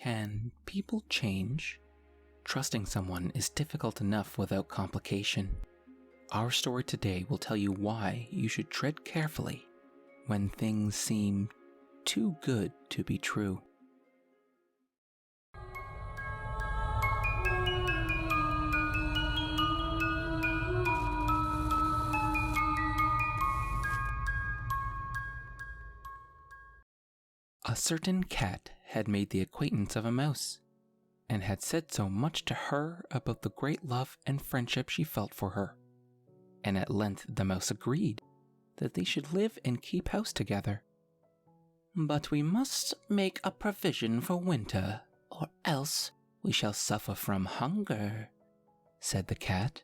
Can people change? Trusting someone is difficult enough without complication. Our story today will tell you why you should tread carefully when things seem too good to be true. A certain cat had made the acquaintance of a mouse, and had said so much to her about the great love and friendship she felt for her. And at length the mouse agreed that they should live and keep house together. "But we must make a provision for winter, or else we shall suffer from hunger," said the cat.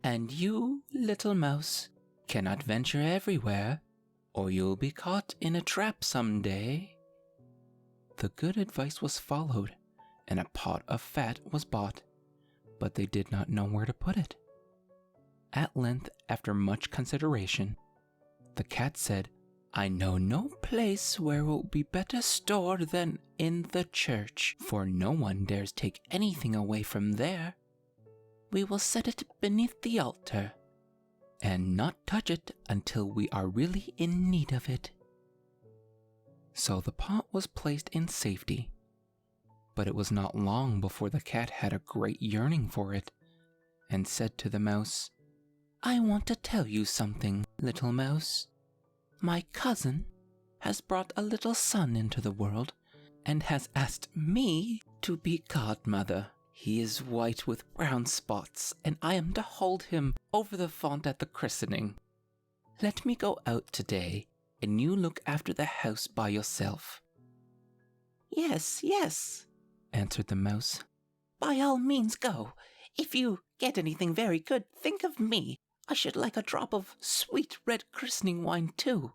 "And you, little mouse, cannot venture everywhere, or you'll be caught in a trap some day." The good advice was followed, and a pot of fat was bought, but they did not know where to put it. At length, after much consideration, the cat said, "I know no place where it will be better stored than in the church, for no one dares take anything away from there. We will set it beneath the altar, and not touch it until we are really in need of it." So the pot was placed in safety, but it was not long before the cat had a great yearning for it, and said to the mouse, "I want to tell you something, little mouse. My cousin has brought a little son into the world, and has asked me to be godmother. He is white with brown spots, and I am to hold him over the font at the christening. Let me go out today, and you look after the house by yourself." "Yes, yes," answered the mouse. "By all means go. If you get anything very good, think of me. I should like a drop of sweet red christening wine too."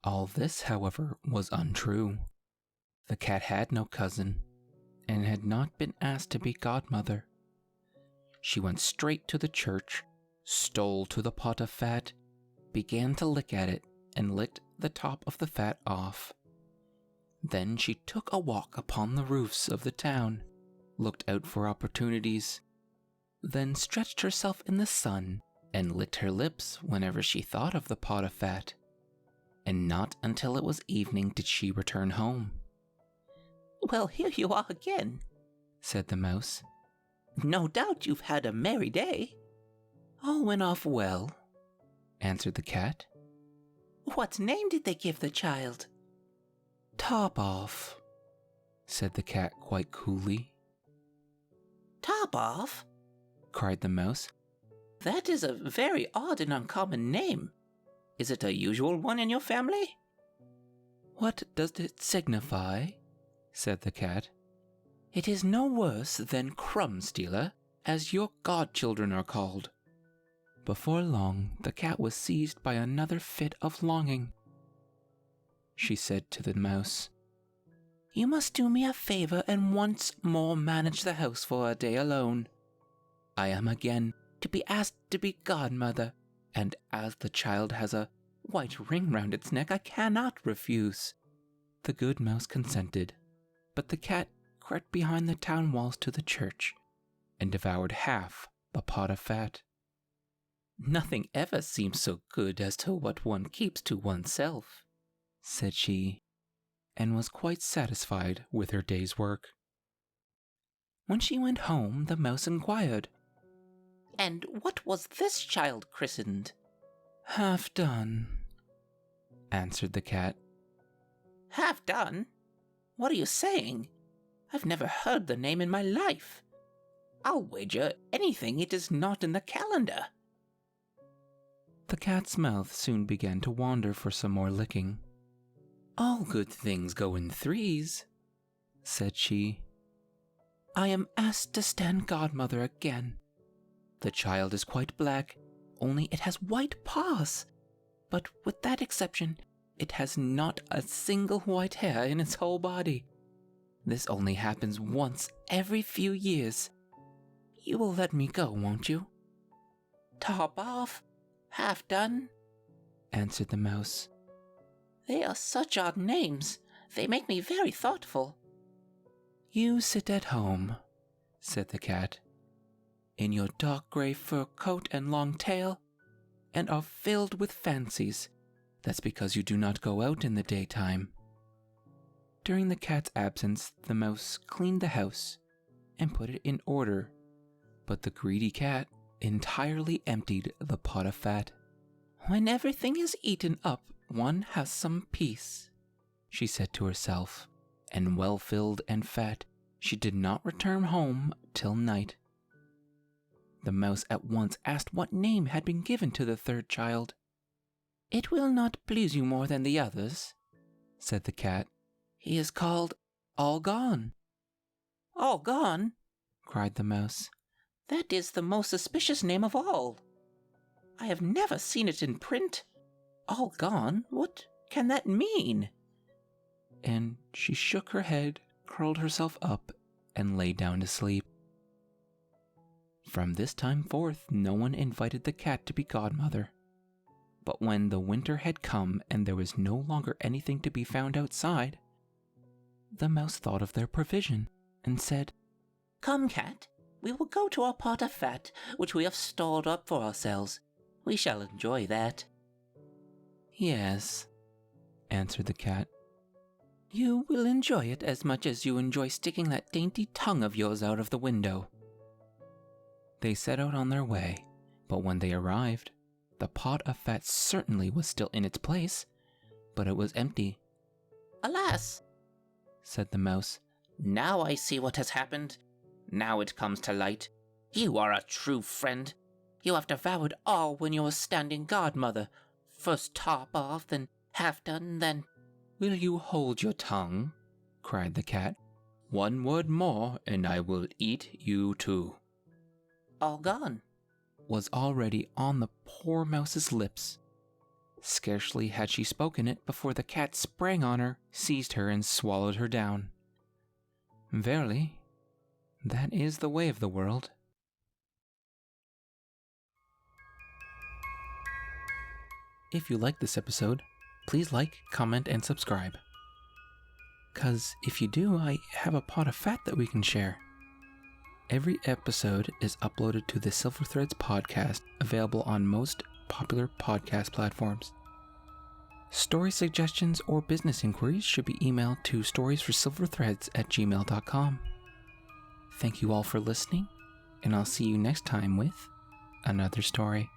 All this, however, was untrue. The cat had no cousin, and had not been asked to be godmother. She went straight to the church, stole to the pot of fat, began to lick at it, and licked the top of the fat off. Then she took a walk upon the roofs of the town, looked out for opportunities, then stretched herself in the sun and licked her lips whenever she thought of the pot of fat. And not until it was evening did she return home. "Well, here you are again," said the mouse. "No doubt you've had a merry day." "All went off well," answered the cat. "What name did they give the child?" "Top off," said the cat quite coolly. "Top off?" cried the mouse. "That is a very odd and uncommon name. Is it a usual one in your family?" "What does it signify?" said the cat. "It is no worse than Crumb Stealer, as your godchildren are called." Before long, the cat was seized by another fit of longing. She said to the mouse, "You must do me a favor and once more manage the house for a day alone. I am again to be asked to be godmother, and as the child has a white ring round its neck, I cannot refuse." The good mouse consented, but the cat crept behind the town walls to the church, and devoured half the pot of fat. "Nothing ever seems so good as to what one keeps to oneself," said she, and was quite satisfied with her day's work. When she went home, the mouse inquired, "And what was this child christened?" "Half done," answered the cat. "Half done? What are you saying? I've never heard the name in my life. I'll wager anything it is not in the calendar." The cat's mouth soon began to wander for some more licking. "All good things go in threes," said she. "I am asked to stand godmother again. The child is quite black, only it has white paws, but with that exception, it has not a single white hair in its whole body. This only happens once every few years. You will let me go, won't you?" "Top off, half done," answered the mouse. "They are such odd names. They make me very thoughtful. "You sit at home," said the cat, "in your dark gray fur coat and long tail, and are filled with fancies. That's because you do not go out in the daytime." During the cat's absence, the mouse cleaned the house and put it in order, but the greedy cat entirely emptied the pot of fat. "When everything is eaten up, one has some peace," she said to herself, and well filled and fat, she did not return home till night. The mouse at once asked what name had been given to the third child. "It will not please you more than the others," said the cat. "He is called All Gone." "All Gone?" cried the mouse. "That is the most suspicious name of all. I have never seen it in print. All Gone? What can that mean?" And she shook her head, curled herself up, and lay down to sleep. From this time forth, no one invited the cat to be godmother. But when the winter had come and there was no longer anything to be found outside, the mouse thought of their provision and said, "Come, cat, we will go to our pot of fat, which we have stored up for ourselves. We shall enjoy that." "Yes," answered the cat. "You will enjoy it as much as you enjoy sticking that dainty tongue of yours out of the window." They set out on their way, but when they arrived, the pot of fat certainly was still in its place, but it was empty. "Alas," said the mouse, "now I see what has happened. Now it comes to light. You are a true friend. You have devoured all when you were standing godmother. First top off, then half done, then—" "Will you hold your tongue?" cried the cat. "One word more, and I will eat you too." "All Gone" was already on the poor mouse's lips. Scarcely had she spoken it before the cat sprang on her, seized her, and swallowed her down. Verily, that is the way of the world. If you like this episode, please like, comment, and subscribe. 'Cause if you do, I have a pot of fat that we can share. Every episode is uploaded to the SilverThreads podcast, available on most popular podcast platforms. Story suggestions or business inquiries should be emailed to storiesforsilverthreads@gmail.com. Thank you all for listening, and I'll see you next time with another story.